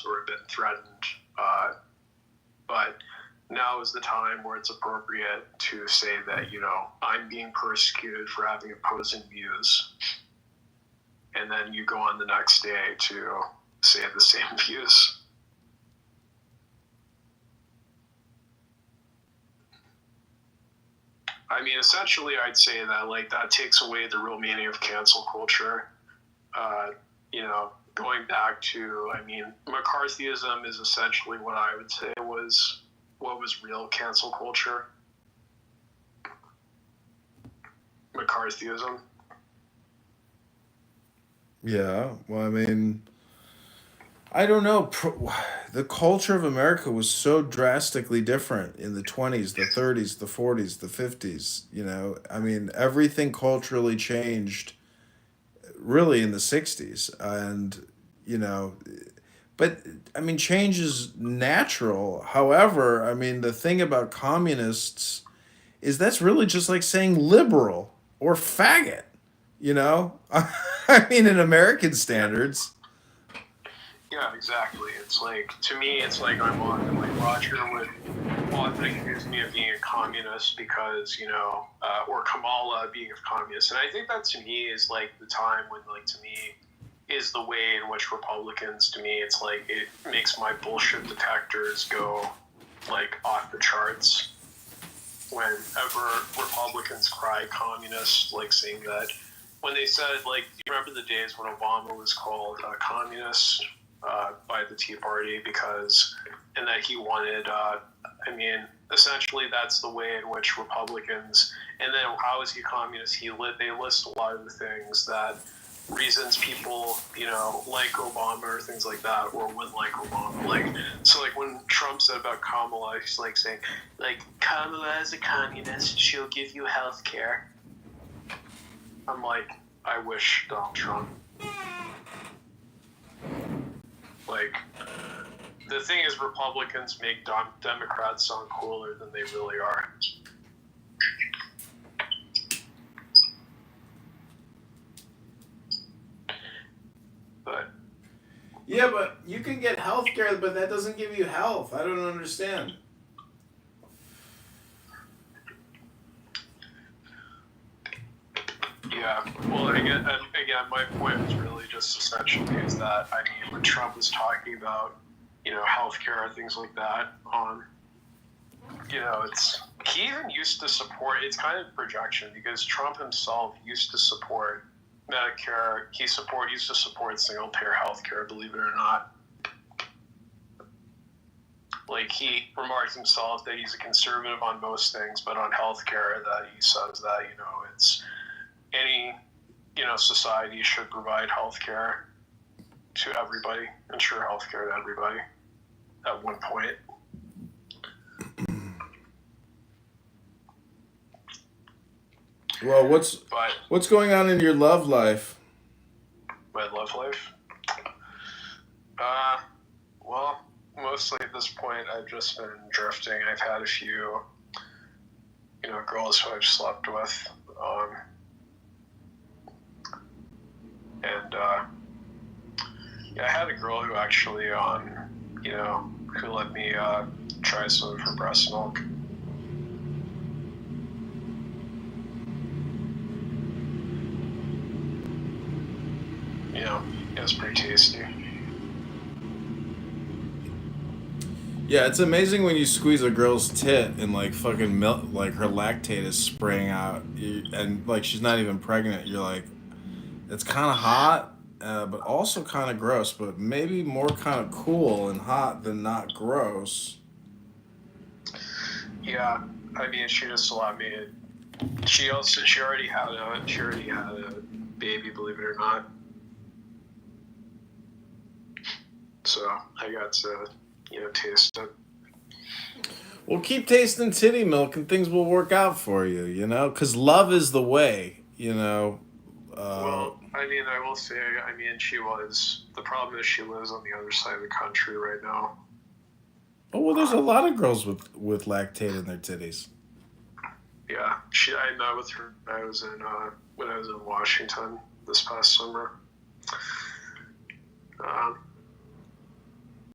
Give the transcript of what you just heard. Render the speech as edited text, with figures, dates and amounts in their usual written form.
or been threatened. But now is the time where it's appropriate to say that, I'm being persecuted for having opposing views. And then you go on the next day to say the same views. I mean, essentially, I'd say that, that takes away the real meaning of cancel culture. Going back to, McCarthyism is essentially what I would say was what was real cancel culture. McCarthyism. Yeah, well, I don't know. The culture of America was so drastically different in the 20s, the 30s, the 40s, the 50s. Everything culturally changed really in the 60s. And, but change is natural. However, the thing about communists is that's really just like saying liberal or faggot, in American standards. Yeah, exactly. It's to me, it's I'm on, Roger would often accuse me of being a communist because, or Kamala being a communist. And I think that to me is the time when, to me, is the way in which Republicans, to me, it's it makes my bullshit detectors go off the charts. Whenever Republicans cry communist, saying that, when they said, do you remember the days when Obama was called a communist by the Tea Party and that he wanted, essentially that's the way in which Republicans, and then how is he communist? They list a lot of the things that reasons people, like Obama or things like that, or wouldn't like Obama. So when Trump said about Kamala, he's saying, Kamala is a communist, she'll give you health care. I'm I wish Donald Trump. The thing is, Republicans make Democrats sound cooler than they really are. But yeah, but you can get health care, but that doesn't give you health. I don't understand. Yeah, well, again, my point was really just essentially is that, when Trump was talking about, healthcare and things like that, he even used to support, it's kind of projection, because Trump himself used to support Medicare, used to support single-payer healthcare, believe it or not. He remarked himself that he's a conservative on most things, but on healthcare, that he says that, it's any, society should provide healthcare to everybody, ensure healthcare to everybody at one point. Well, what's going on in your love life? My love life? Well, mostly at this point, I've just been drifting. I've had a few, girls who I've slept with. I had a girl who actually, who let me try some of her breast milk. It was pretty tasty. Yeah, it's amazing when you squeeze a girl's tit and fucking milk, her lactate is spraying out, and she's not even pregnant. You're like, it's kind of hot, but also kind of gross, but maybe more kind of cool and hot than not gross. Yeah, she just allowed me. She already had a baby, believe it or not. So I got to, taste it. Well, keep tasting titty milk and things will work out for you, because love is the way, Well, I will say, the problem is she lives on the other side of the country right now. Oh, well, there's a lot of girls with lactate in their titties. Yeah, I met with her when I was in Washington this past summer.